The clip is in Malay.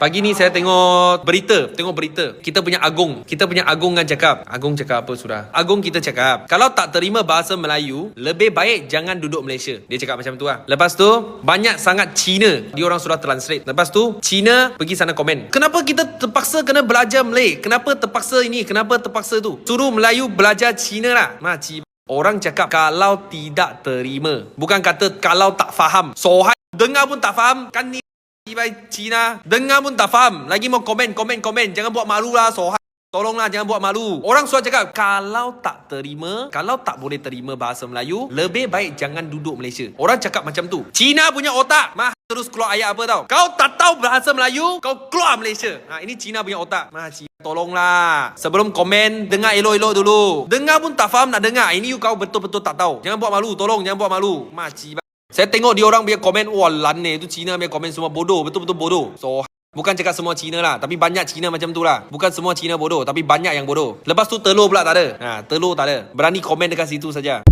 Pagi ni saya tengok berita. Kita punya Agong kan cakap. Agong cakap apa sudah? Agong kita cakap, kalau tak terima bahasa Melayu, lebih baik jangan duduk Malaysia. Dia cakap macam tu lah. Lepas tu, banyak sangat Cina. Dia orang sudah translate. Lepas tu, Cina pergi sana komen. Kenapa kita terpaksa kena belajar Malay? Kenapa terpaksa ini? Kenapa terpaksa tu? Suruh Melayu belajar Cina lah. Orang cakap kalau tidak terima. Bukan kata kalau tak faham. Sohai dengar pun tak faham. Kan ni Cina dengar pun tak faham. Lagi mau komen. Jangan buat malu lah sohai. Tolonglah jangan buat malu. Orang sudah cakap kalau tak terima, kalau tak boleh terima bahasa Melayu, lebih baik jangan duduk Malaysia. Orang cakap macam tu. Cina punya otak terus keluar ayat apa tau? Kau tak tahu bahasa Melayu, kau keluar Malaysia. Ini Cina punya otak. Cina tolonglah. Sebelum komen, dengar elok-elok dulu. Dengar pun tak faham nak dengar. Ini kau betul-betul tak tahu. Jangan buat malu. Tolong jangan buat malu. Saya tengok dia orang punya komen, wah lane tu Cina punya komen semua bodoh, betul-betul bodoh. So bukan cakap semua Cina lah, tapi banyak Cina macam tu lah. Bukan semua Cina bodoh, tapi banyak yang bodoh. Lepas tu telur pula tak ada. Telur tak ada. Berani komen dekat situ saja.